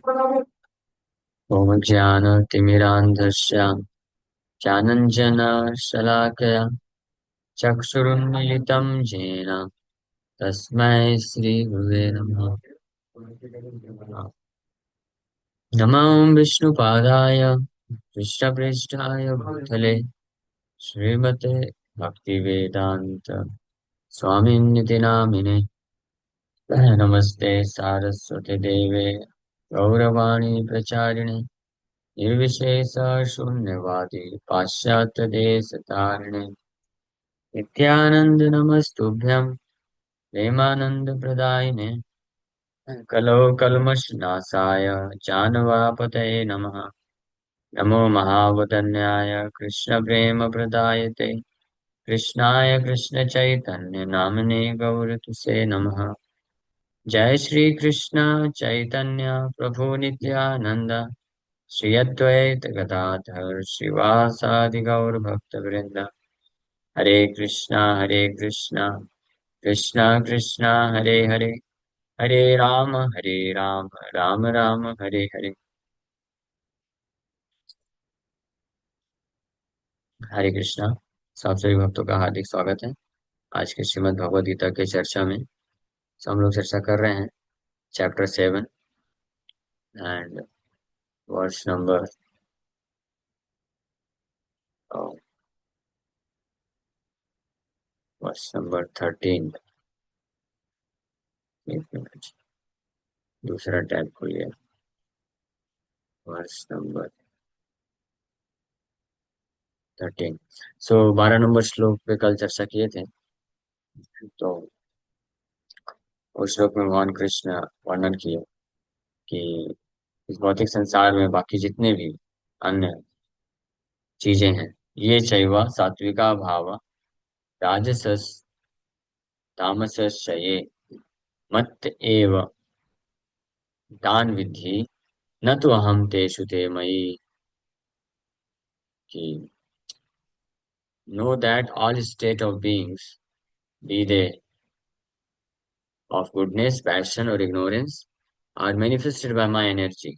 ॐ ज्ञानतिमिरान्धस्य ज्ञानञ्जनशलाकया चक्षुरुन्मीलितं येन तस्मै श्रीगुरुवे नमः। नमो विष्णुपादाय कृष्णप्रेष्ठाय भूतले श्रीमते भक्तिवेदान्त स्वामिन्निति नामिने। नमस्ते सारस्वती देवे गौरवाणी प्रचारिणे निर्विशेष शून्यवादी पाश्चात्य देश तारिणे। नित्यानंद नमस्तुभ्यं प्रेमानंद प्रदायिने कलो कल्मषनाशाय जानवापतये नमः। नमो महावदन्याय कृष्ण प्रेम प्रदायते कृष्णाय कृष्ण चैतन्य नामने गौरतुसे नमः। जय श्री कृष्ण चैतन्य प्रभु नित्यानंद श्री अद्वैत गदाधर श्रीवासादि गौर भक्त वृंद। हरे कृष्णा कृष्णा कृष्णा हरे हरे हरे राम राम राम हरे हरे। हरे कृष्णा। सब सभी भक्तों का हार्दिक स्वागत है आज के श्रीमद् भगवद गीता के चर्चा में। हम लोग चर्चा कर रहे हैं chapter 7 and verse number verse number 13। एक मिनट, दूसरा टैब खोलिए। Verse number 13। सो 12 नंबर श्लोक पे कल चर्चा किए थे। तो उस श्लोक में भगवान कृष्ण वर्णन किए कि इस भौतिक संसार में बाकी जितने भी अन्य चीजें हैं, ये चैव सात्विका भाव राजसस तामसश्च ये मत एव तान विद्धि न तो अहम तेषु ते मयि। कि know that all state of beings, be they of goodness, passion, or ignorance, are manifested by my energy.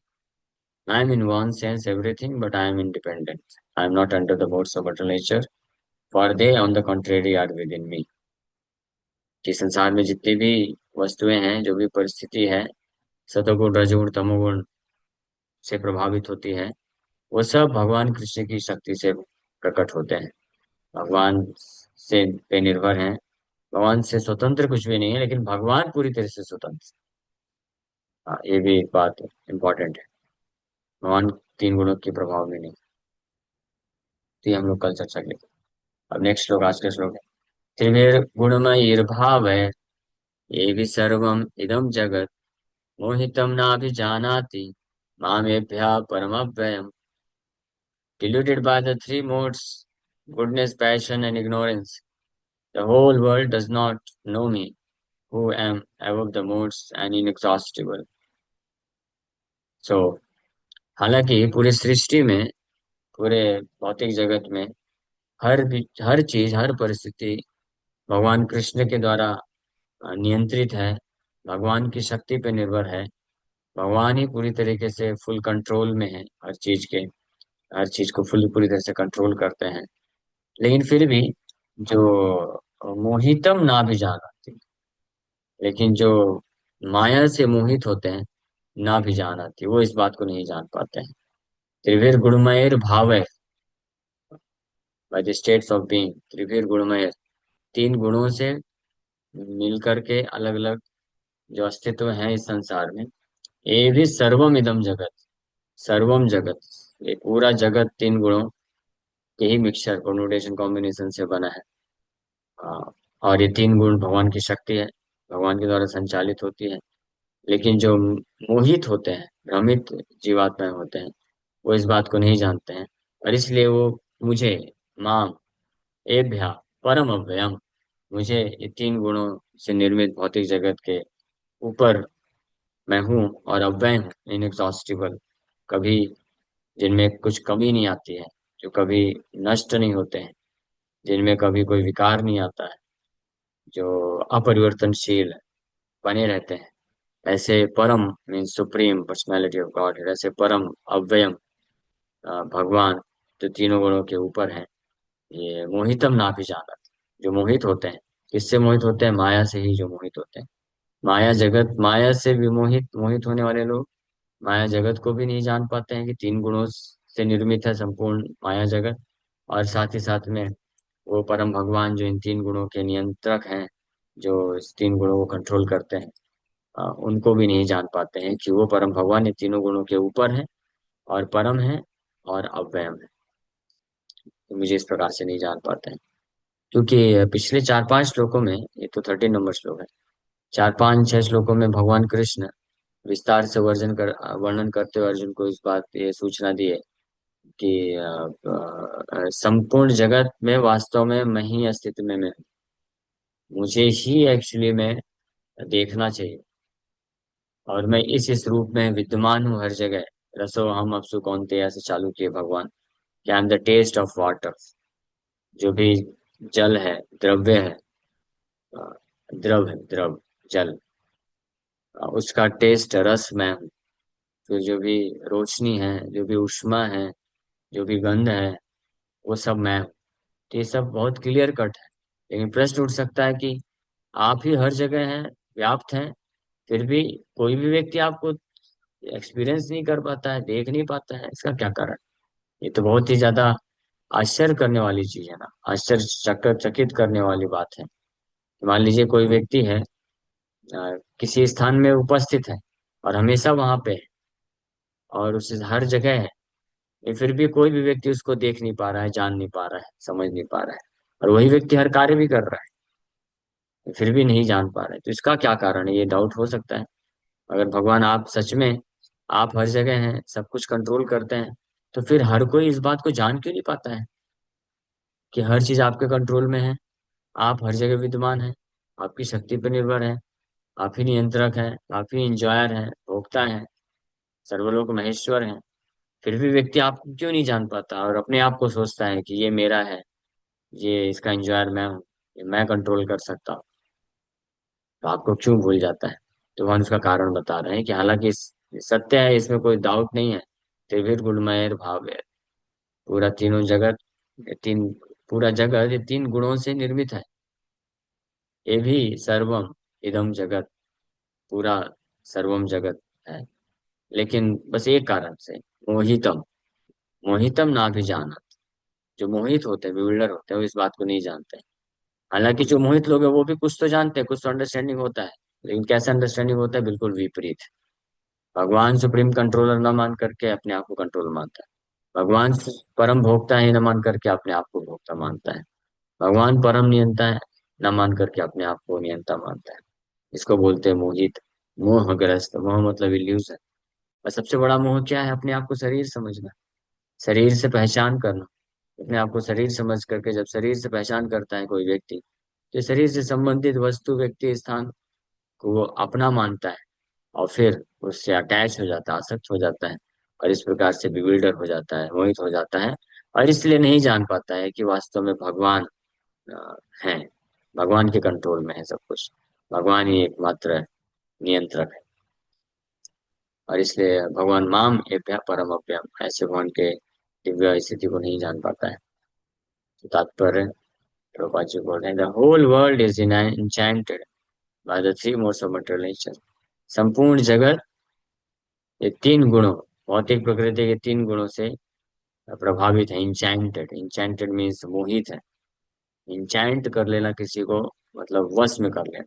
I am in one sense everything, but I am independent. I am not under the modes of mortal nature, for they, on the contrary, are within me. कि संसार में जितनी भी वस्तुएं हैं, जो भी परिस्थिति है, सतोगुण रजोगुण तमोगुण से प्रभावित होती है, वो सब भगवान कृष्ण की शक्ति से प्रकट होते हैं। भगवान से पे निर्भर हैं। भगवान से स्वतंत्र कुछ भी नहीं है, लेकिन भगवान पूरी तरह से स्वतंत्र। हाँ, ये भी एक बात इम्पोर्टेंट है। भगवान तीन गुणों के प्रभाव में नहीं। तो ये हम लोग कल चर्चा करेंगे। अब नेक्स्ट श्लोक, आज का श्लोक है। त्रिभिर्गुणमयैर्भाव ये भी सर्वम इदम जगत मोहितम नाभिजानाति मामेभ्यः परमव्ययम्। Deluded by the three modes, goodness, passion, and ignorance, the whole world does not know me, who am above the modes and inexhaustible. So, हालांकि पूरी सृष्टि में, पूरे भौतिक जगत में हर चीज, हर परिस्थिति भगवान कृष्ण के द्वारा नियंत्रित है, भगवान की शक्ति पर निर्भर है। भगवान ही पूरी तरीके से फुल कंट्रोल में है हर चीज के, हर चीज को पूरी तरह से कंट्रोल करते हैं। लेकिन फिर भी जो मोहितम ना भी जाना, लेकिन जो माया से मोहित होते हैं, ना भी जान आती, वो इस बात को नहीं जान पाते हैं। त्रिविर गुणमय भाव है, by the states of being. त्रिविर गुणमय, तीन गुणों से मिलकर के अलग अलग जो अस्तित्व है इस संसार में। ये भी सर्वम इदम जगत, सर्वम जगत, ये पूरा जगत तीन गुणों के ही मिक्सचर कॉम्बिनेशन कॉम्बिनेशन से बना है। और ये तीन गुण भगवान की शक्ति है, भगवान के द्वारा संचालित होती है। लेकिन जो मोहित होते हैं, भ्रमित जीवात्माएं होते हैं, वो इस बात को नहीं जानते हैं, और इसलिए वो मुझे, माम एभ्या परम अव्ययम, मुझे ये तीन गुणों से निर्मित भौतिक जगत के ऊपर मैं हूँ और अव्यय हूँ, इनएग्जॉस्टिबल, कभी जिनमें कुछ कमी नहीं आती है, जो कभी नष्ट नहीं होते हैं, जिनमें कभी कोई विकार नहीं आता है, जो अपरिवर्तनशील बने रहते हैं। ऐसे परम means supreme personality of God, ऐसे परम अव्ययम भगवान जो तीनों गुणों के ऊपर है, ये मोहितम ना भी जानत, जो मोहित होते हैं। किससे मोहित होते हैं? माया से ही जो मोहित होते हैं। माया जगत, माया से विमोहित मोहित होने वाले लोग माया जगत को भी नहीं जान पाते हैं कि तीन गुणों से निर्मित है संपूर्ण माया जगत। और साथ ही साथ में वो परम भगवान जो इन तीन गुणों के नियंत्रक हैं, जो इस तीन गुणों को कंट्रोल करते हैं, उनको भी नहीं जान पाते हैं कि वो परम भगवान इन तीनों गुणों के ऊपर है और परम है और अव्ययम है। तो मुझे इस प्रकार से नहीं जान पाते हैं, क्योंकि पिछले 4-5 श्लोकों में, ये तो 13 नंबर श्लोक है, 4-5-6 श्लोकों में भगवान कृष्ण विस्तार से वर्णन करते हुए अर्जुन को इस बात ये सूचना दी है कि संपूर्ण जगत में वास्तव में मैं ही अस्तित्व में मैं हूँ। मुझे ही एक्चुअली में देखना चाहिए, और मैं इस रूप में विद्यमान हूँ हर जगह। रसो हम अपसु कौन्तेय से चालू किए भगवान, कि I am the taste of water. जो भी जल है, द्रव्य है, अ, द्रव है, द्रव जल, उसका टेस्ट रस मैं हूँ। फिर जो भी रोशनी है, जो भी ऊष्मा है, जो भी गंध है, वो सब मैं हूँ। तो ये सब बहुत क्लियर कट है। लेकिन प्रश्न उठ सकता है कि आप ही हर जगह हैं, व्याप्त हैं, फिर भी कोई भी व्यक्ति आपको एक्सपीरियंस नहीं कर पाता है, देख नहीं पाता है, इसका क्या कारण? ये तो बहुत ही ज्यादा आश्चर्य करने वाली चीज है ना, चकित करने वाली बात है। मान लीजिए कोई व्यक्ति है, किसी स्थान में उपस्थित है और हमेशा वहां पे है और उसे हर जगह है, ये फिर भी कोई भी व्यक्ति उसको देख नहीं पा रहा है, जान नहीं पा रहा है, समझ नहीं पा रहा है, और वही व्यक्ति हर कार्य भी कर रहा है, फिर भी नहीं जान पा रहा है। तो इसका क्या कारण है? ये डाउट हो सकता है। अगर भगवान आप सच में, आप हर जगह हैं, सब कुछ कंट्रोल करते हैं, तो फिर हर कोई इस बात को जान क्यों नहीं पाता है कि हर चीज आपके कंट्रोल में है, आप हर जगह विद्यमान हैं, आपकी शक्ति पर निर्भर है, आप ही नियंत्रक हैं, आप ही इंजॉयर हैं, भोक्ता हैं, सर्वलोक महेश्वर हैं। फिर भी व्यक्ति आपको क्यों नहीं जान पाता और अपने आप को सोचता है कि ये मेरा है, ये इसका इंजॉयर मैं हूँ, ये मैं कंट्रोल कर सकता हूँ। तो आपको क्यों भूल जाता है? तो वह उसका कारण बता रहे हैं कि हालांकि सत्य है, इसमें कोई डाउट नहीं है। त्रिभिर गुणमय भाव है, पूरा तीनों जगत, ये तीन पूरा जगत ये तीन गुणों से निर्मित है। ये भी सर्वम इदम जगत, पूरा सर्वम जगत है। लेकिन बस एक कारण से, मोहितम, मोहितम ना भी जाना। जो मोहित होते हैं, बिल्डर होते हैं, वो इस बात को नहीं जानते। हालांकि जो मोहित लोग हैं वो भी कुछ तो जानते हैं, कुछ तो अंडरस्टैंडिंग होता है, लेकिन कैसा अंडरस्टैंडिंग होता है? बिल्कुल विपरीत। भगवान सुप्रीम कंट्रोलर न मान करके अपने आप को कंट्रोल मानता है। भगवान परम भोक्ता है न मान करके अपने आप को भोक्ता मानता है। भगवान परम नियंता है न मान करके अपने आप को नियंता मानता है। इसको बोलते हैं मोहित, मोहग्रस्त। मोह मतलब इल्यूजन। और सबसे बड़ा मोह क्या है? अपने आप को शरीर समझना, शरीर से पहचान करना। अपने आप को शरीर समझ करके जब शरीर से पहचान करता है कोई व्यक्ति, तो शरीर से संबंधित वस्तु, व्यक्ति, स्थान को वो अपना मानता है, और फिर उससे अटैच हो जाता है, आसक्त हो जाता है, और इस प्रकार से बिविल्डर हो जाता है, मोहित हो जाता है। और इसलिए नहीं जान पाता है कि वास्तव में भगवान है, भगवान के कंट्रोल में है सब कुछ, भगवान ही एकमात्र नियंत्रक है। और इसलिए भगवान माम एभ्य परम अव्ययम, ऐसे भगवान के दिव्य स्थिति को नहीं जान पाता है। तो तात्पर्य, प्रभुपाद जी बोल रहे हैं, the whole world is in enchanted by the three modes of material nature। संपूर्ण जगत ये तीन गुणों, भौतिक प्रकृति के तीन गुणों से प्रभावित है। इंचैंटेड, इंचैंटेड मीन्स मोहित है। इंचैंट कर लेना किसी को, मतलब वश में कर लेना,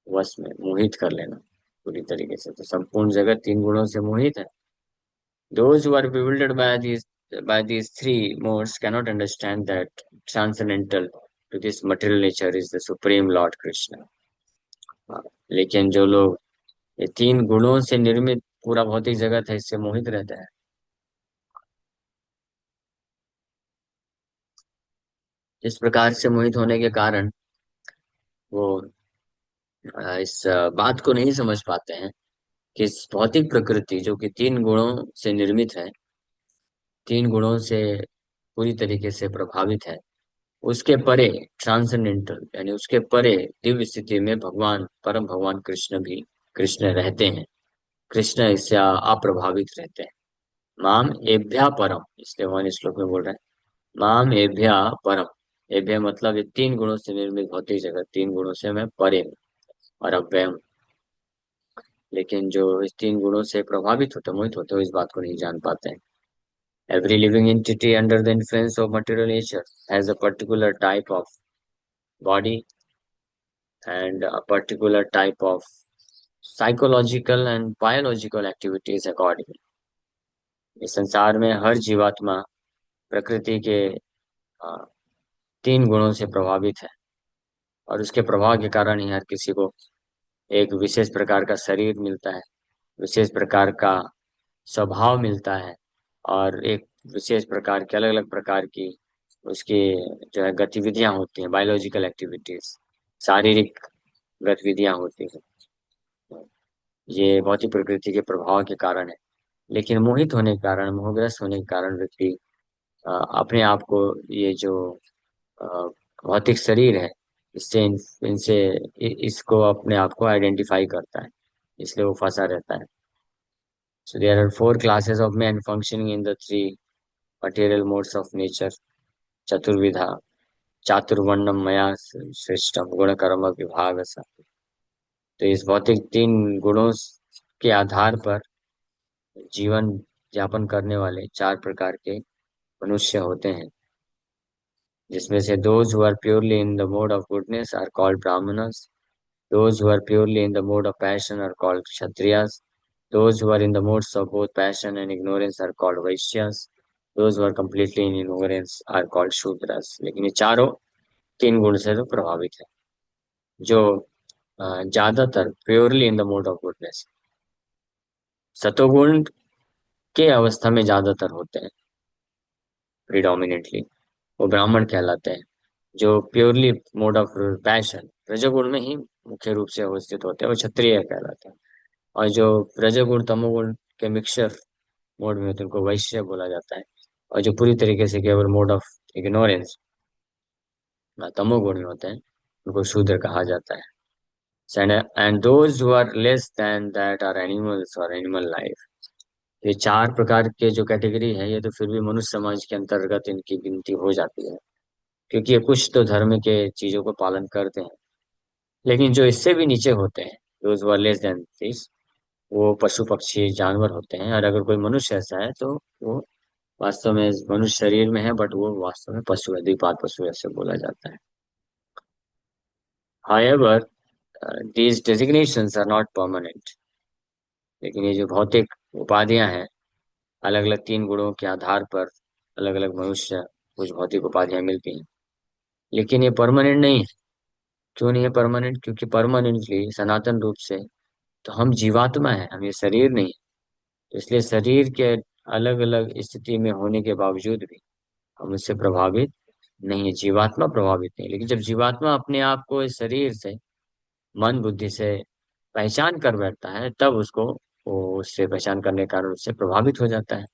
वश में मोहित कर लेना पूरी तरीके से। तो संपूर्ण जगत तीन गुणों से मोहित है। Those who are bewildered by these three modes cannot understand that transcendental to this material nature is the supreme Lord Krishna। हाँ, लेकिन जो लोग ये तीन गुणों से निर्मित पूरा भौतिक जगत है, इससे मोहित रहते हैं, इस प्रकार से मोहित होने के कारण वो इस बात को नहीं समझ पाते हैं कि इस भौतिक प्रकृति जो कि तीन गुणों से निर्मित है, तीन गुणों से पूरी तरीके से प्रभावित है, उसके परे ट्रांसेंडेंटल यानी उसके परे दिव्य स्थिति में भगवान, परम भगवान कृष्ण भी कृष्ण रहते हैं, कृष्ण इससे अप्रभावित रहते हैं। माम एभ्या परम, इसलिए वन श्लोक में बोल रहे हैं माम एभ्या परम। एभ्य मतलब ये तीन गुणों से निर्मित भौतिक जगत, तीन गुणों से मैं परे हूँ और अव्यय। लेकिन जो इस तीन गुणों से प्रभावित होते, मोहित होते, हो इस बात को नहीं जान पाते हैं। Every living entity under the influence of material nature has a particular type of body and a particular type of psychological and biological activities according. इस संसार में हर जीवात्मा प्रकृति के अ, तीन गुणों से प्रभावित है, और उसके प्रभाव के कारण ही हर किसी को एक विशेष प्रकार का शरीर मिलता है, विशेष प्रकार का स्वभाव मिलता है, और एक विशेष प्रकार की अलग अलग प्रकार की उसकी जो है गतिविधियां होती हैं, बायोलॉजिकल एक्टिविटीज, शारीरिक गतिविधियां होती हैं। ये भौतिक प्रकृति के प्रभाव के कारण है। लेकिन मोहित होने के कारण, मोहग्रस्त होने के कारण व्यक्ति अपने आप को, ये जो अ, भौतिक शरीर है, इससे इनसे इसको अपने आप को आइडेंटिफाई करता है, इसलिए वो फंसा रहता है। So there are four classes of men functioning in the three material modes of nature. चतुर्विधा चातुर्वर्णम मया सृष्टम गुण कर्म विभाग सा। तो इस भौतिक तीन गुणों के आधार पर जीवन यापन करने वाले चार प्रकार के मनुष्य होते हैं, जिसमें से those who are purely in the mode of goodness are called brahmanas, those who are purely in the mode of passion are called kshatriyas, those who are in the modes of both passion and ignorance are called vaishyas, those who are completely in ignorance are called shudras। लेकिन ये चारों तीन गुण से तो प्रभावित है। जो ज्यादातर purely in the mode of goodness, सतोगुण के अवस्था में ज्यादातर होते हैं, प्रिडोमिनेटली, वो ब्राह्मण कहलाते हैं। जो प्योरली मोड ऑफ पैशन, रजोगुण में ही मुख्य रूप से अवस्थित होते हैं, वो क्षत्रिय कहलाते हैं। और जो रजोगुण तमोगुण के मिक्सचर मोड में होते हैं, उनको वैश्य बोला जाता है। और जो पूरी तरीके से केवल मोड ऑफ इग्नोरेंस, तमोगुण में होते हैं, उनको शूद्र कहा जाता है। And those who are less than that are animals और एनिमल लाइफ। ये चार प्रकार के जो कैटेगरी है, ये तो फिर भी मनुष्य समाज के अंतर्गत इनकी गिनती हो जाती है, क्योंकि ये कुछ तो धर्म के चीजों को पालन करते हैं। लेकिन जो इससे भी नीचे होते हैं, those who are less than this, वो पशु पक्षी जानवर होते हैं। और अगर कोई मनुष्य ऐसा है तो वो वास्तव में मनुष्य शरीर में है, बट वो वास्तव में पशु है, द्विपाद पशु ऐसे बोला जाता है। However, these designations are not permanent। लेकिन ये जो भौतिक उपाधियां हैं, अलग अलग तीन गुणों के आधार पर अलग अलग मनुष्य कुछ भौतिक उपाधियां मिलती हैं, लेकिन ये परमानेंट नहीं है। क्यों नहीं है परमानेंट? क्योंकि परमानेंटली सनातन रूप से तो हम जीवात्मा है, हम ये शरीर नहीं है। तो इसलिए शरीर के अलग अलग स्थिति में होने के बावजूद भी हम उससे प्रभावित नहीं है, जीवात्मा प्रभावित नहीं। लेकिन जब जीवात्मा अपने आप को इस शरीर से मन बुद्धि से पहचान कर बैठता है, तब उसको, वो उससे पहचान करने के कारण उससे प्रभावित हो जाता है,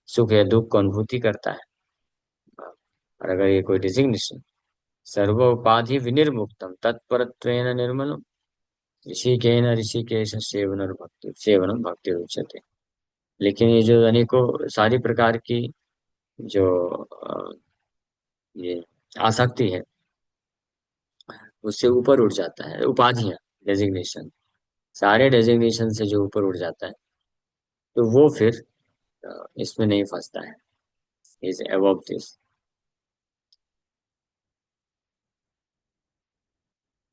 सुख या दुख को अनुभूति करता है। और अगर ये कोई डिजिग्नेशन, सर्वोपाधि विनिर्मुक्तम तत्परत्वेन निर्मलम ऋषिकेन ऋषिकेश सेवनम भक्ति उच्यते। लेकिन ये जो अनेकों सारी प्रकार की जो ये आसक्ति है, उससे ऊपर उठ जाता है, उपाधियां, डेजिग्नेशन, सारे डेजिग्नेशन से जो ऊपर उठ जाता है, तो वो फिर इसमें नहीं फंसता है, इज अबव दिस।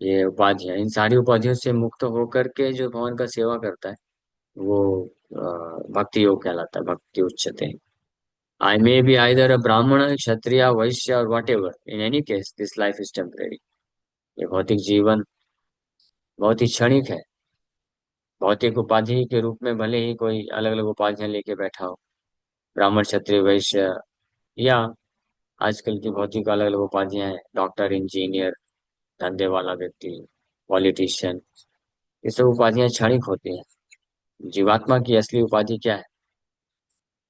ये उपाधियां, इन सारी उपाधियों से मुक्त होकर के जो भगवान का सेवा करता है, वो भक्ति योग कहलाता है, भक्ति उच्चते। आई मे बी आइदर अ ब्राह्मण, क्षत्रिय, वैश्य और what ever, in any case this life is temporary. ये भौतिक जीवन बहुत ही क्षणिक है। भौतिक उपाधि के रूप में भले ही कोई अलग अलग उपाधियां लेके बैठा हो, ब्राह्मण, क्षत्रिय, वैश्य, या आजकल की भौतिक अलग अलग उपाधियां हैं, डॉक्टर, इंजीनियर, धंधे वाला व्यक्ति, पॉलिटिशियन, ये सब उपाधियां क्षणिक होती हैं। जीवात्मा की असली उपाधि क्या है?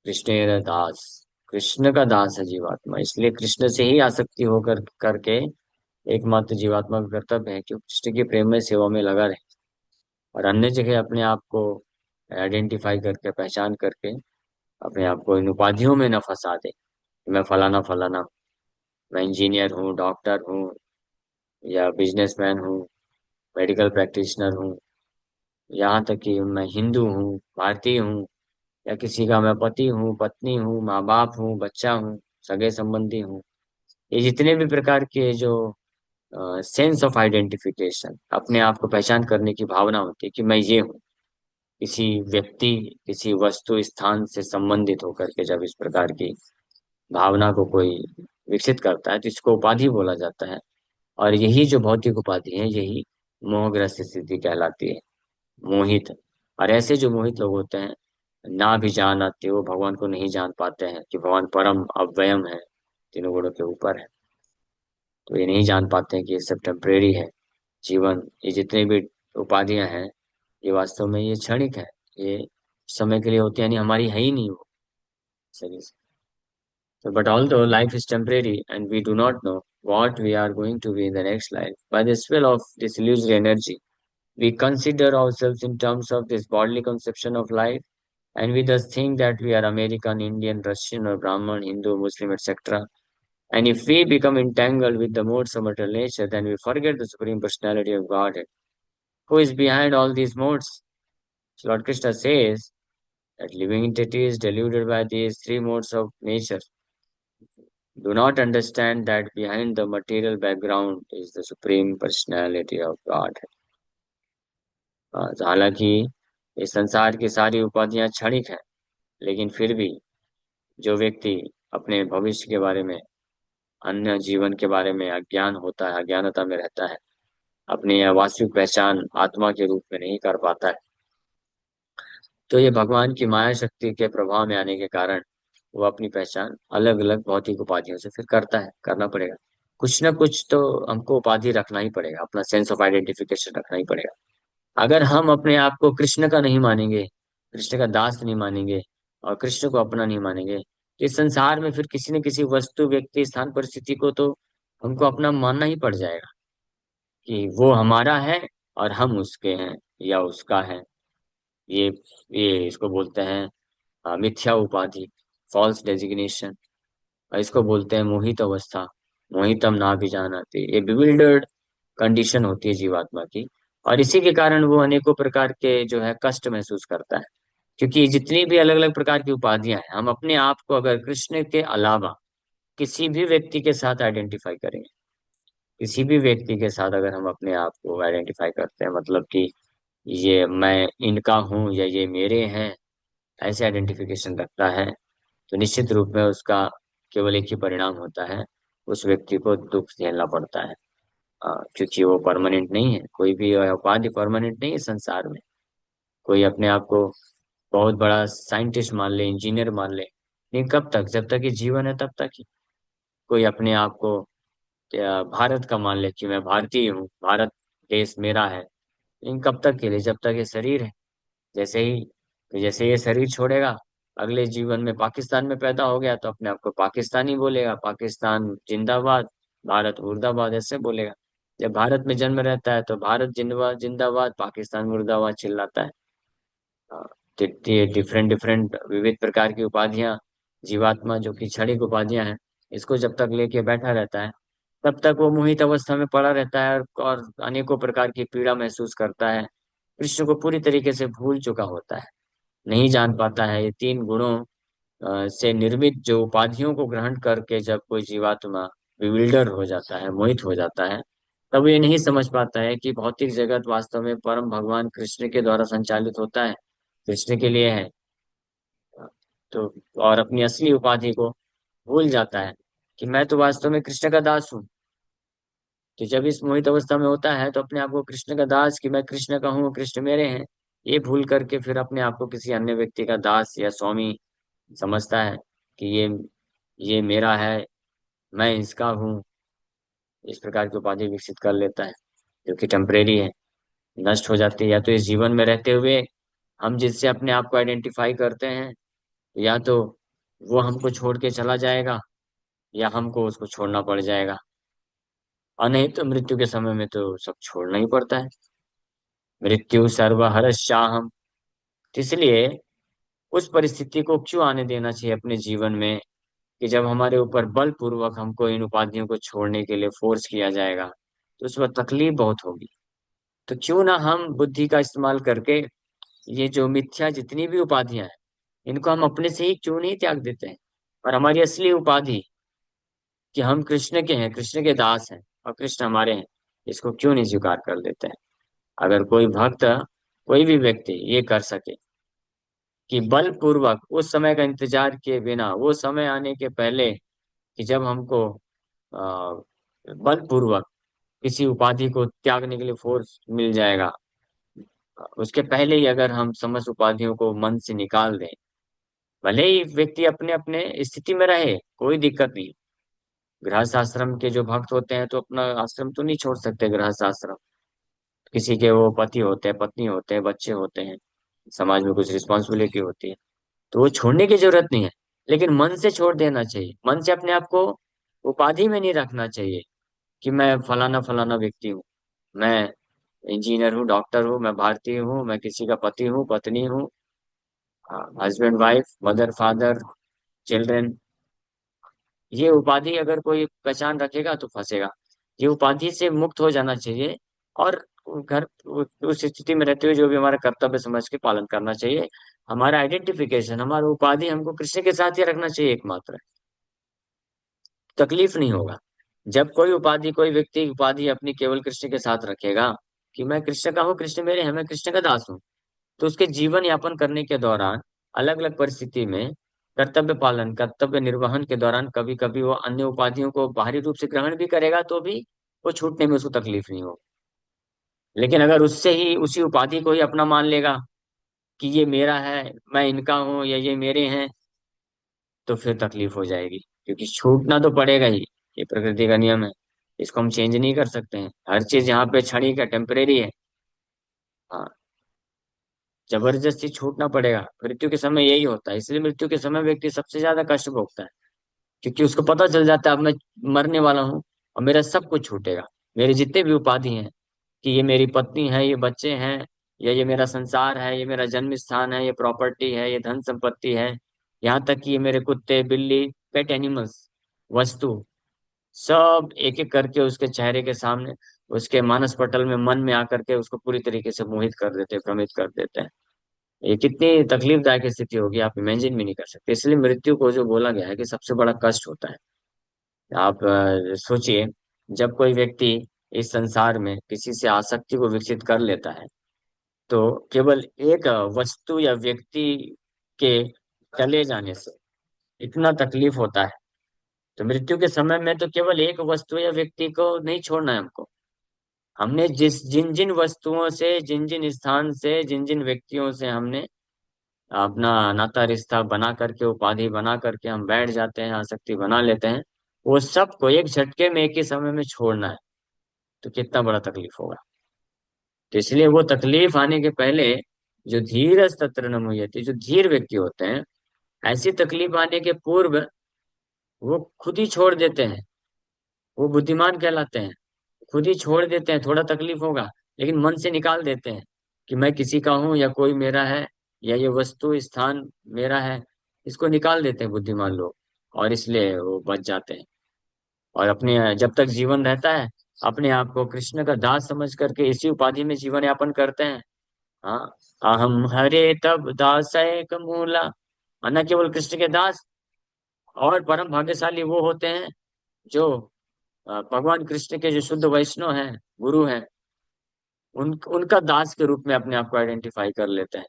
कृष्ण दास, कृष्ण का दास है जीवात्मा। इसलिए कृष्ण से ही आसक्ति होकर करके एकमात्र जीवात्मा का कर्तव्य है कि वो कृष्ण के प्रेम में सेवा में लगा रहे। और अन्य जगह अपने आप को आइडेंटिफाई करके, पहचान करके अपने आप को इन उपाधियों में न फंसा दे कि मैं फलाना फलाना, मैं इंजीनियर हूँ, डॉक्टर हूँ, या बिजनेसमैन हूँ, मेडिकल प्रैक्टिशनर हूँ, यहाँ तक कि मैं हिंदू हूँ, भारतीय हूँ, या किसी का मैं पति हूँ, पत्नी हूँ, माँ बाप हूँ, बच्चा हूँ, सगे संबंधी हूँ। ये जितने भी प्रकार के जो सेंस ऑफ आइडेंटिफिकेशन, अपने आप को पहचान करने की भावना होती है कि मैं ये हूँ, किसी व्यक्ति, किसी वस्तु, स्थान से संबंधित होकर के जब इस प्रकार की भावना को कोई विकसित करता है तो इसको उपाधि बोला जाता है। और यही जो भौतिक उपाधि है, यही मोहग्रस्त स्थिति कहलाती है, मोहित। और ऐसे जो मोहित लोग होते हैं, ना भी जान आते, वो भगवान को नहीं जान पाते हैं कि भगवान परम अव्ययम है, तीनों गुणों के ऊपर है। तो ये नहीं जान पाते हैं कि ये सब टेम्परेरी है। जीवन, ये जितनी भी उपाधियां हैं, ये वास्तव में ये क्षणिक है। ये समय के लिए होती है, यानी हमारी है ही नहीं वो शरीर से। So, but although life is temporary and we do not know what we are going to be in the next life, by the spell of this illusory energy, we consider ourselves in terms of this bodily conception of life, and we thus think that we are American, Indian, Russian, or Brahman, Hindu, Muslim, etc. And if we become entangled with the modes of material nature, then we forget the Supreme Personality of Godhead. Who is behind all these modes? So Lord Krishna says that living entity is deluded by these three modes of nature, do not understand that behind the material background is the Supreme Personality of God. तो हालांकि इस संसार की सारी उपाधियां क्षणिक हैं, लेकिन फिर भी जो व्यक्ति अपने भविष्य के बारे में, अन्य जीवन के बारे में अज्ञान होता है, अज्ञानता में रहता है, अपनी यह वास्तविक पहचान आत्मा के रूप में नहीं कर पाता है, तो ये भगवान की माया शक्ति के प्रभाव में आने के कारण वो अपनी पहचान अलग अलग भौतिक उपाधियों से फिर करता है, करना पड़ेगा। कुछ ना कुछ तो हमको उपाधि रखना ही पड़ेगा, अपना सेंस ऑफ आइडेंटिफिकेशन रखना ही पड़ेगा। अगर हम अपने आप को कृष्ण का नहीं मानेंगे, कृष्ण का दास नहीं मानेंगे, और कृष्ण को अपना नहीं मानेंगे, तो इस संसार में फिर किसी न किसी वस्तु, व्यक्ति, स्थान, परिस्थिति को तो हमको अपना मानना ही पड़ जाएगा कि वो हमारा है और हम उसके हैं या उसका है। ये ये इसको बोलते हैं मिथ्या उपाधि, फॉल्स डेजिग्नेशन। और इसको बोलते हैं मोहित अवस्था, मोहितम ना भी जानाते। ये बिविल्डर्ड कंडीशन होती है जीवात्मा की, और इसी के कारण वो अनेकों प्रकार के जो है कष्ट महसूस करता है। क्योंकि जितनी भी अलग अलग प्रकार की उपाधियां हैं, हम अपने आप को अगर कृष्ण के अलावा किसी भी व्यक्ति के साथ आइडेंटिफाई करेंगे, किसी भी व्यक्ति के साथ अगर हम अपने आप को आइडेंटिफाई करते हैं, मतलब कि ये मैं इनका हूँ या ये मेरे हैं, ऐसे आइडेंटिफिकेशन रखता है, तो निश्चित रूप में उसका केवल एक ही परिणाम होता है, उस व्यक्ति को दुख झेलना पड़ता है। क्योंकि वो परमानेंट नहीं है, कोई भी उपाधि परमानेंट नहीं है संसार में। कोई अपने आप को बहुत बड़ा साइंटिस्ट मान ले, इंजीनियर मान ले, लेकिन कब तक? जब तक ये जीवन है तब तक ही। कोई अपने आप को भारत का मान ले कि मैं भारतीय हूँ, भारत देश मेरा है, लेकिन कब तक के लिए? जब तक ये शरीर है। जैसे ये शरीर छोड़ेगा, अगले जीवन में पाकिस्तान में पैदा हो गया तो अपने आप को पाकिस्तानी बोलेगा, पाकिस्तान जिंदाबाद, भारत मुर्दाबाद, ऐसे बोलेगा। जब भारत में जन्म रहता है तो भारत जिंदाबाद जिंदाबाद, पाकिस्तान मुर्दाबाद चिल्लाता है। हाँ, तो ये डिफरेंट डिफरेंट विविध प्रकार की उपाधियां, जीवात्मा जो कि क्षणिक उपाधियां हैं, इसको जब तक लेके बैठा रहता है, तब तक वो मोहित अवस्था में पड़ा रहता है, और अनेकों प्रकार की पीड़ा महसूस करता है। कृष्ण को पूरी तरीके से भूल चुका होता है, नहीं जान पाता है। ये तीन गुणों से निर्मित जो उपाधियों को ग्रहण करके जब कोई जीवात्मा विविल्डर हो जाता है, मोहित हो जाता है, तब ये नहीं समझ पाता है कि भौतिक जगत वास्तव में परम भगवान कृष्ण के द्वारा संचालित होता है, कृष्ण के लिए है। तो और अपनी असली उपाधि को भूल जाता है कि मैं तो वास्तव में कृष्ण का दास हूँ। तो जब इस मोहित अवस्था में होता है तो अपने आप को कृष्ण का दास, कि मैं कृष्ण का हूँ, कृष्ण मेरे हैं, ये भूल करके फिर अपने आप को किसी अन्य व्यक्ति का दास या स्वामी समझता है कि ये मेरा है, मैं इसका हूँ। इस प्रकार की उपाधि विकसित कर लेता है, जो कि टेम्परेरी है, नष्ट हो जाती है। या तो इस जीवन में रहते हुए हम जिससे अपने आप को आइडेंटिफाई करते हैं, या तो वो हमको छोड़ के चला जाएगा, या हमको उसको छोड़ना पड़ जाएगा। और नहीं तो मृत्यु के समय में तो सब छोड़ना ही पड़ता है। मृत्यु सर्वहरश्चाहम। तो इसलिए उस परिस्थिति को क्यों आने देना चाहिए अपने जीवन में कि जब हमारे ऊपर बलपूर्वक हमको इन उपाधियों को छोड़ने के लिए फोर्स किया जाएगा, तो उस वक्त तकलीफ बहुत होगी। तो क्यों ना हम बुद्धि का इस्तेमाल करके ये जो मिथ्या जितनी भी उपाधियां हैं, इनको हम अपने से ही क्यों नहीं त्याग देते हैं, और हमारी असली उपाधि कि हम कृष्ण के हैं, कृष्ण के दास हैं और कृष्ण हमारे हैं, इसको क्यों नहीं स्वीकार कर लेते हैं। अगर कोई भक्त, कोई भी व्यक्ति ये कर सके कि बलपूर्वक उस समय का इंतजार किए बिना, वो समय आने के पहले कि जब हमको बलपूर्वक किसी उपाधि को त्यागने के लिए फोर्स मिल जाएगा, उसके पहले ही अगर हम समस्त उपाधियों को मन से निकाल दें, भले ही व्यक्ति अपने अपने स्थिति में रहे, कोई दिक्कत नहीं। गृहस्थ आश्रम के जो भक्त होते हैं तो अपना आश्रम तो नहीं छोड़ सकते, गृहस्थ आश्रम। किसी के वो पति होते हैं, पत्नी होते हैं, बच्चे होते हैं, समाज में कुछ रिस्पॉन्सिबिलिटी होती है, तो वो छोड़ने की जरूरत नहीं है। लेकिन मन से छोड़ देना चाहिए, मन से अपने आप को उपाधि में नहीं रखना चाहिए कि मैं फलाना फलाना व्यक्ति हूँ, मैं इंजीनियर हूँ, डॉक्टर हूँ, मैं भारतीय हूँ, मैं किसी का पति हूँ, पत्नी हूँ, husband wife, mother father, children. ये उपाधि अगर कोई पहचान रखेगा तो फंसेगा। ये उपाधि से मुक्त हो जाना चाहिए, और घर उस स्थिति में रहते हुए जो भी हमारा कर्तव्य समझ के पालन करना चाहिए। हमारा आइडेंटिफिकेशन, हमारा उपाधि हमको कृष्ण के साथ ही रखना चाहिए एकमात्र। तकलीफ नहीं होगा। जब कोई उपाधि, कोई व्यक्ति उपाधि अपनी केवल कृष्ण के साथ रखेगा कि मैं कृष्ण का हूँ, कृष्ण मेरे हैं, मैं कृष्ण का दास हूँ, तो उसके जीवन यापन करने के दौरान अलग अलग परिस्थिति में कर्तव्य पालन, कर्तव्य निर्वहन के दौरान कभी कभी वो अन्य उपाधियों को बाहरी रूप से ग्रहण भी करेगा तो भी वो छूटने में उसको तकलीफ नहीं होगी। लेकिन अगर उससे ही उसी उपाधि को ही अपना मान लेगा कि ये मेरा है, मैं इनका हूँ, या ये मेरे हैं, तो फिर तकलीफ हो जाएगी, क्योंकि छूटना तो पड़ेगा ही। ये प्रकृति का नियम है, इसको हम चेंज नहीं कर सकते हैं। हर चीज यहाँ पे क्षणिक है, टेम्परेरी है। हाँ, जबरदस्ती छूटना पड़ेगा। मृत्यु के समय यही होता है, इसलिए मृत्यु के समय व्यक्ति सबसे ज्यादा कष्ट भोगता है, क्योंकि उसको पता चल जाता है अब मैं मरने वाला हूँ और मेरा सब कुछ छूटेगा। मेरे जितने भी उपाधि हैं, कि ये मेरी पत्नी है, ये बच्चे हैं, या ये मेरा संसार है, ये मेरा जन्म स्थान है, ये प्रॉपर्टी है, ये धन संपत्ति है, यहाँ तक कि ये मेरे कुत्ते, बिल्ली, पेट एनिमल्स, वस्तु, सब एक एक करके उसके चेहरे के सामने, उसके मानस पटल में, मन में आकर के उसको पूरी तरीके से मोहित कर देते हैं, भ्रमित कर देते हैं। ये कितनी तकलीफदायक स्थिति होगी, आप इमेजिन भी नहीं कर सकते। इसलिए मृत्यु को जो बोला गया है कि सबसे बड़ा कष्ट होता है। आप सोचिए, जब कोई व्यक्ति इस संसार में किसी से आसक्ति को विकसित कर लेता है, तो केवल एक वस्तु या व्यक्ति के चले जाने से इतना तकलीफ होता है। तो मृत्यु के समय में तो केवल एक वस्तु या व्यक्ति को नहीं छोड़ना है हमको। हमने जिन जिन वस्तुओं से, जिन जिन स्थान से, जिन जिन व्यक्तियों से हमने अपना नाता रिश्ता बना करके, उपाधि बना करके हम बैठ जाते हैं, आसक्ति बना लेते हैं, वो सबको एक झटके में, एक ही समय में छोड़ना है, तो कितना बड़ा तकलीफ होगा। तो इसलिए वो तकलीफ आने के पहले जो धीरज तत्र न मुह्यति, जो धीर व्यक्ति होते हैं, ऐसी तकलीफ आने के पूर्व वो खुद ही छोड़ देते हैं। वो बुद्धिमान कहलाते हैं। खुद ही छोड़ देते हैं, थोड़ा तकलीफ होगा लेकिन मन से निकाल देते हैं कि मैं किसी का हूं, या कोई मेरा है, या ये वस्तु स्थान मेरा है। इसको निकाल देते हैं बुद्धिमान लोग, और इसलिए वो बच जाते हैं। और अपने जब तक जीवन रहता है, अपने आप को कृष्ण का दास समझ करके इसी उपाधि में जीवन यापन करते हैं। हाँ, अहम हरे तब दास मूला, न केवल कृष्ण के दास। और परम भाग्यशाली वो होते हैं जो भगवान कृष्ण के जो शुद्ध वैष्णव हैं, गुरु हैं, उनका दास के रूप में अपने आप को आइडेंटिफाई कर लेते हैं,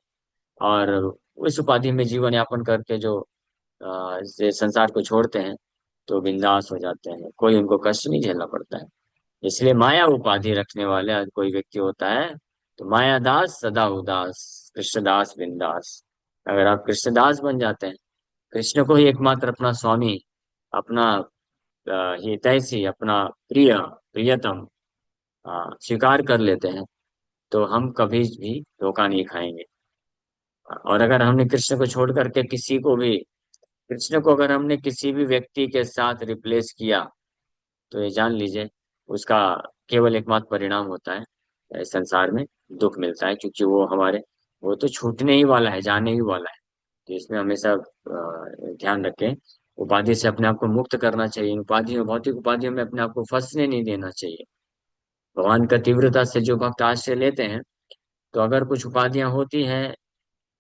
और उस उपाधि में जीवन यापन करके जो ये संसार को छोड़ते हैं, तो बिंदास हो जाते हैं, कोई उनको कष्ट नहीं झेलना पड़ता है। इसलिए माया उपाधि रखने वाले अगर कोई व्यक्ति होता है, तो माया दास सदा उदास, कृष्णदास बिंदास। अगर आप कृष्णदास बन जाते हैं, कृष्ण को ही एकमात्र अपना स्वामी, अपना हितैषी, अपना प्रिय, प्रियतम स्वीकार कर लेते हैं, तो हम कभी भी धोखा नहीं खाएंगे। और अगर हमने कृष्ण को छोड़ करके किसी को भी, कृष्ण को अगर हमने किसी भी व्यक्ति के साथ रिप्लेस किया, तो ये जान लीजिए उसका केवल एकमात्र परिणाम होता है इस संसार में दुख मिलता है, क्योंकि वो तो छूटने ही वाला है, जाने ही वाला है। तो इसमें हमेशा ध्यान रखें, उपाधि से अपने आप को मुक्त करना चाहिए, उपाधियों भौतिक उपाधियों में अपने आप को फंसने नहीं देना चाहिए। भगवान का तीव्रता से जो भक्त आश्रय लेते हैं, तो अगर कुछ उपाधियां होती हैं,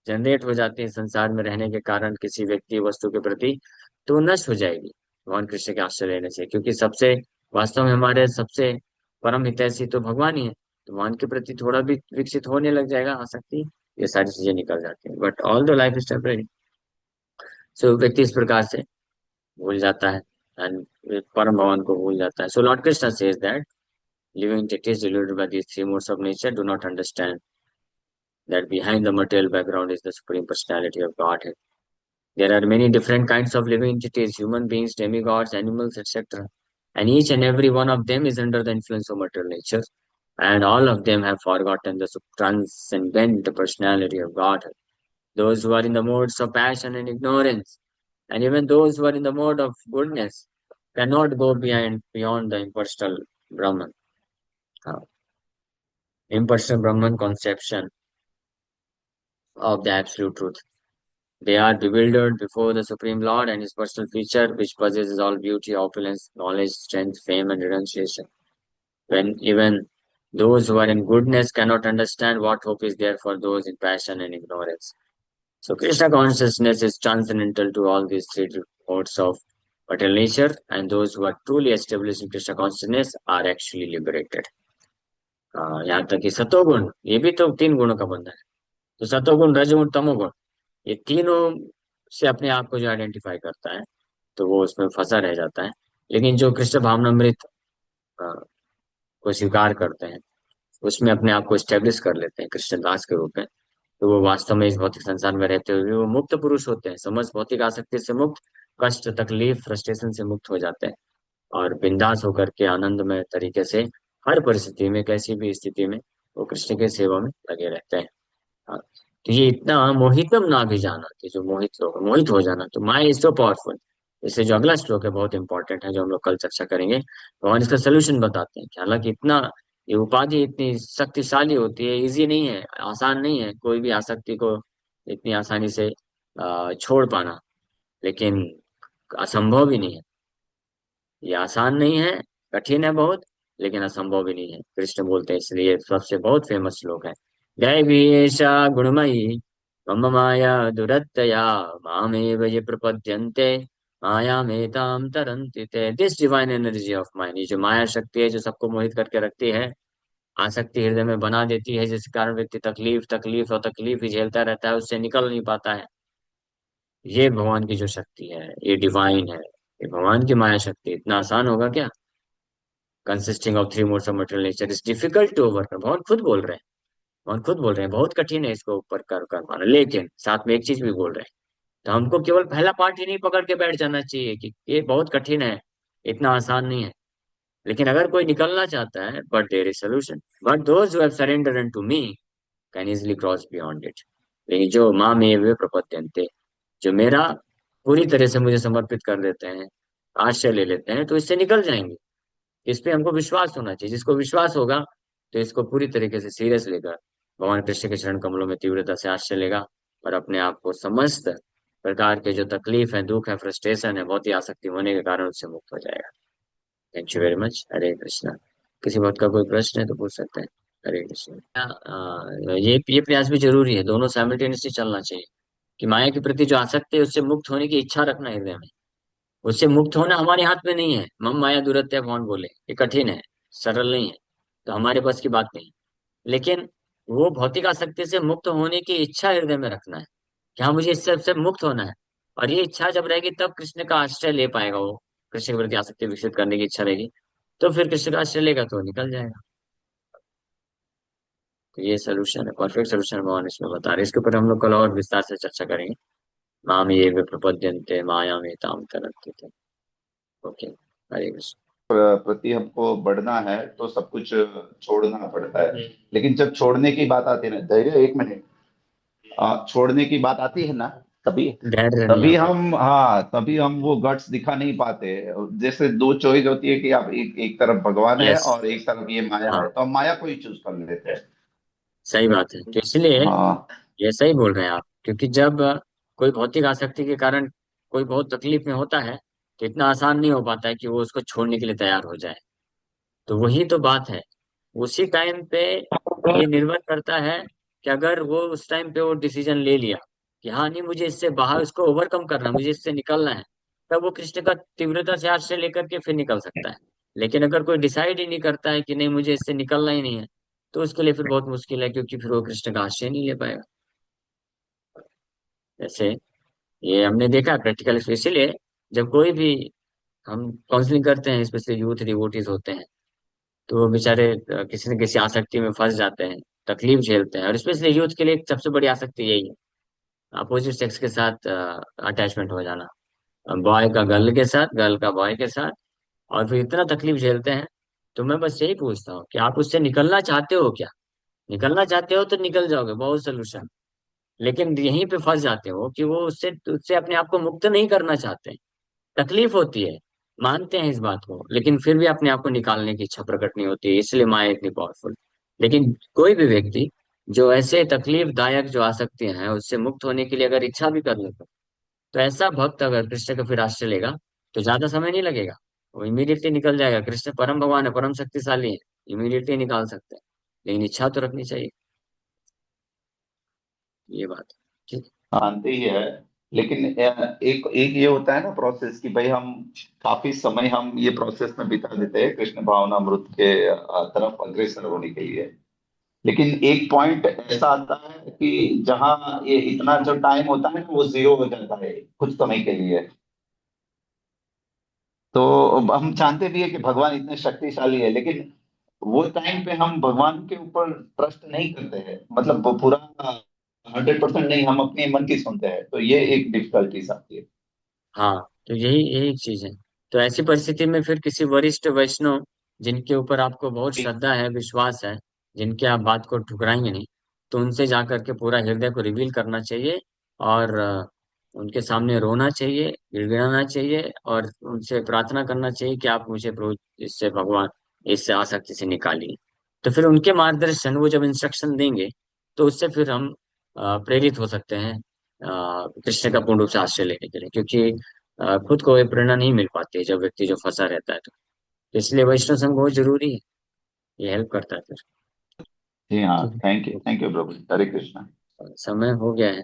जनरेट हो जाती है संसार में रहने के कारण किसी व्यक्ति वस्तु के प्रति, तो वो नष्ट हो जाएगी भगवान कृष्ण के आश्रय लेने से, क्योंकि सबसे वास्तव में हमारे सबसे परम हितैषी तो भगवान ही है। तो भगवान के प्रति थोड़ा भी विकसित होने लग जाएगा आसक्ति, ये सारी चीजें निकल जाती हैं, but all the life is temporary. So व्यक्ति इस प्रकार से भूल जाता है, एंड परम भगवान को भूल जाता है। So lord Krishna says that living entities deluded by these three modes of nature do not understand that behind the material background is the supreme personality of Godhead. There are many different kinds of living entities, human beings, demigods, animals, etc. And each and every one of them is under the influence of material nature. And all of them have forgotten the transcendent personality of God. Those who are in the modes of passion and ignorance, and even those who are in the mode of goodness, cannot go beyond the uh, impersonal Brahman conception of the absolute truth. They are bewildered before the Supreme Lord and His personal feature, which possesses all beauty, opulence, knowledge, strength, fame, and renunciation. When even those who are in goodness cannot understand what hope is there for those in passion and ignorance. So, Krishna consciousness is transcendental to all these three modes of material nature, and those who are truly established in Krishna consciousness are actually liberated. यहाँ तक कि सतोगुण, ये भी तो तीन गुणों का बंधन है। तो सतोगुण, रजोगुण, तमोगुण, ये तीनों से अपने आप को जो आइडेंटिफाई करता है, तो वो उसमें फंसा रह जाता है। लेकिन जो कृष्ण भावनामृत अ, को स्वीकार करते हैं, उसमें अपने आप को स्टेब्लिश कर लेते हैं कृष्णदास के रूप में, तो वो वास्तव में इस भौतिक संसार में रहते हुए वो मुक्त पुरुष होते हैं, समस्त भौतिक आसक्ति से मुक्त, कष्ट, तकलीफ, फ्रस्ट्रेशन से मुक्त हो जाते हैं, और बिंदास होकर के आनंदमय तरीके से हर परिस्थिति में, कैसी भी स्थिति में, वो कृष्ण के सेवा में लगे रहते हैं। हाँ, तो ये इतना मोहितम ना भी जाना, कि जो मोहित लोग, मोहित हो जाना, तो माया इज सो पावरफुल। इससे जो अगला श्लोक है बहुत इंपॉर्टेंट है, जो हम लोग कल चर्चा करेंगे, भगवान इसका सोल्यूशन बताते हैं कि हालांकि इतना ये उपाधि इतनी शक्तिशाली होती है, इजी नहीं है, आसान नहीं है कोई भी आसक्ति को इतनी आसानी से छोड़ पाना, लेकिन असंभव भी नहीं है। ये आसान नहीं है, कठिन है बहुत, लेकिन असंभव भी नहीं है, कृष्ण बोलते हैं, इसलिए सबसे बहुत फेमस श्लोक है। दैवी एषा गुणमयी मम माया दुरत्यया मामेव ये प्रपद्यन्ते माया मेताम तरन्ति ते। This divine energy of mind, ये जो माया शक्ति है जो सबको मोहित करके रखती है, आसक्ति हृदय में बना देती है, जिस कारण व्यक्ति तकलीफ तकलीफ और तकलीफ ही झेलता रहता है, उससे निकल नहीं पाता है। ये भगवान की जो शक्ति है, ये डिवाइन है, ये भगवान की माया शक्ति, इतना आसान होगा क्या? Consisting of three modes of material nature is difficult to overcome, भगवान खुद बोल रहे हैं, भगवान खुद बोल रहे हैं बहुत कठिन है इसको ऊपर कर पाना, लेकिन साथ में एक चीज भी बोल रहे हैं। तो हमको केवल पहला पार्ट ही नहीं पकड़ के बैठ जाना चाहिए कि ये बहुत कठिन है, इतना आसान नहीं है, लेकिन अगर कोई निकलना चाहता है, but there is solution, but those who have surrendered to me can easily cross beyond it. लेकिन जो माँ में वे प्रपद्यन्ते, जो मेरा पूरी तरह से मुझे समर्पित कर देते हैं, आश्रय ले लेते हैं, तो इससे निकल जाएंगे। इस पे हमको विश्वास होना चाहिए, जिसको विश्वास होगा तो इसको पूरी तरीके से सीरियस लेकर भगवान कृष्ण के चरण कमलों में तीव्रता से आश्रय लेगा, और अपने आप को समस्त प्रकार के जो तकलीफ है, दुख है, फ्रस्ट्रेशन है, बहुत ही आसक्ति होने के कारण उससे मुक्त हो जाएगा। Thank you very much. Hare Krishna. किसी बात का कोई प्रश्न है तो पूछ सकते हैं। हरे कृष्णा। ये प्रयास भी जरूरी है, दोनों साइमल्टेनियसली चलना चाहिए, कि माया के प्रति जो आसक्ति है उससे मुक्त होने की इच्छा रखना हृदय में। उससे मुक्त होना हमारे हाथ में नहीं है, मम माया दुरत्य कौन बोले, ये कठिन है, सरल नहीं है, तो हमारे बस की बात नहीं। लेकिन वो भौतिक आसक्ति से मुक्त होने की इच्छा हृदय में रखना है, कि हाँ मुझे इससे से मुक्त होना है, और ये इच्छा जब रहेगी तब कृष्ण का आश्रय ले पाएगा वो। कृष्ण के प्रति आसक्ति विकसित करने की इच्छा रहेगी, तो फिर कृष्ण का आश्रय लेगा तो निकल जाएगा। तो ये सोल्यूशन है, परफेक्ट सोल्यूशन भगवान इसमें बता रहे हैं। इसके ऊपर हम लोग कल और विस्तार से चर्चा करेंगे। माम ये वे प्रपद्यन्ते माया में ताम तरन्ते। ओके, हरे कृष्ण। प्रति हमको बढ़ना है तो सब कुछ छोड़ना पड़ता है। लेकिन जब छोड़ने की बात आती है ना, धैर्य, एक मिनट, छोड़ने की बात आती है ना, तभी धैर्य नहीं आ तभी पाता। हम, हाँ, तभी हम वो गट्स दिखा नहीं पाते। जैसे दो चॉइस होती है कि आप एक एक तरफ भगवान है यस। और एक तरफ ये माया हाँ, है, तो हम माया को ही चूज कर लेते हैं। सही बात है। तो इसलिए हाँ। ये सही बोल रहे हैं आप, क्योंकि जब कोई भौतिक आसक्ति के कारण कोई बहुत तकलीफ में होता है, तो इतना आसान नहीं हो पाता है कि वो उसको छोड़ने के लिए तैयार हो जाए। तो वही तो बात है। उसी टाइम पे ये निर्भर करता है कि अगर वो उस टाइम पे वो डिसीजन ले लिया कि हाँ नहीं, मुझे इससे बाहर, इसको ओवरकम करना है, मुझे इससे निकलना है, तब वो कृष्ण का तीव्रता से आश्रय लेकर के फिर निकल सकता है। लेकिन अगर कोई डिसाइड ही नहीं करता है कि नहीं, मुझे इससे निकलना ही नहीं है, तो उसके लिए फिर बहुत मुश्किल है, क्योंकि फिर वो कृष्ण का आश्रय नहीं ले पाएगा। जैसे ये हमने देखा प्रैक्टिकल, इसीलिए जब कोई भी हम काउंसलिंग करते हैं, स्पेशली यूथ डिवोटीज होते हैं, तो वो बेचारे किसी न किसी आसक्ति में फंस जाते हैं, तकलीफ झेलते हैं। और स्पेशली यूथ के लिए एक सबसे बड़ी आसक्ति यही है, अपोजिट सेक्स के साथ अटैचमेंट हो जाना, बॉय का गर्ल के साथ, गर्ल का बॉय के साथ, और फिर इतना तकलीफ झेलते हैं। तो मैं बस यही पूछता हूँ कि आप उससे निकलना चाहते हो क्या? निकलना चाहते हो तो निकल जाओगे, बहुत सोल्यूशन। लेकिन यहीं पे फंस जाते हो कि वो उससे उससे अपने आप को मुक्त नहीं करना चाहते। तकलीफ होती है, मानते हैं इस बात को, लेकिन फिर भी अपने आप को निकालने की इच्छा प्रकट नहीं होती है, इसलिए माया इतनी पावरफुल। लेकिन कोई भी व्यक्ति जो ऐसे तकलीफदायक जो आसक्तियां हैं उससे मुक्त होने के लिए अगर इच्छा भी कर लेता, तो ऐसा भक्त अगर कृष्ण का फिर आश्रय लेगा, तो ज्यादा समय नहीं लगेगा, वो इमीडिएटली निकल जाएगा। कृष्ण परम भगवान है, परम शक्तिशाली है, इमीडिएटली निकाल सकते हैं। लेकिन इच्छा तो रखनी चाहिए, ये बात है। ठीक। मानते ही है, लेकिन एक एक ये होता है ना प्रोसेस कि भाई हम काफी समय हम ये प्रोसेस में बिता देते हैं कृष्ण भावनामृत के तरफ अग्रसर होने के लिए। लेकिन एक पॉइंट ऐसा आता है कि जहाँ ये इतना जो टाइम होता है ना वो जीरो हो जाता है कुछ समय के लिए। तो अब हम जानते भी है कि भगवान इतने शक्तिशाली है, लेकिन वो टाइम पे हम भगवान के ऊपर ट्रस्ट नहीं करते हैं, मतलब वो पूरा 100% नहीं, हम अपने मन की सुनते हैं, तो ये एक डिफिकल्टीज आती है। हाँ, तो यही यही चीज है। तो ऐसी परिस्थिति में फिर किसी वरिष्ठ वैष्णव, जिनके ऊपर आपको बहुत श्रद्धा है, विश्वास है, जिनके आप बात को ठुकराएंगे नहीं, तो उनसे जा करके पूरा हृदय को रिवील करना चाहिए। और उनके सामने रोना चाहिए, गिड़गिड़ाना चाहिए, और उनसे प्रार्थना करना चाहिए कि आप मुझे प्रभु इससे, भगवान इससे आसक्ति से निकालिए। तो फिर उनके मार्गदर्शन, वो जब इंस्ट्रक्शन देंगे, तो उससे फिर हम प्रेरित हो सकते हैं कृष्ण का पूर्ण रूप से आश्रय लेने के लिए। क्योंकि खुद को ये प्रेरणा नहीं मिल पाती है जब व्यक्ति जो फंसा रहता है। तो इसलिए वैष्णव संघ बहुत जरूरी है, ये हेल्प करता है फिर। जी हाँ, ठीक है। थैंक यू प्रभु, हरे कृष्णा। समय हो गया है।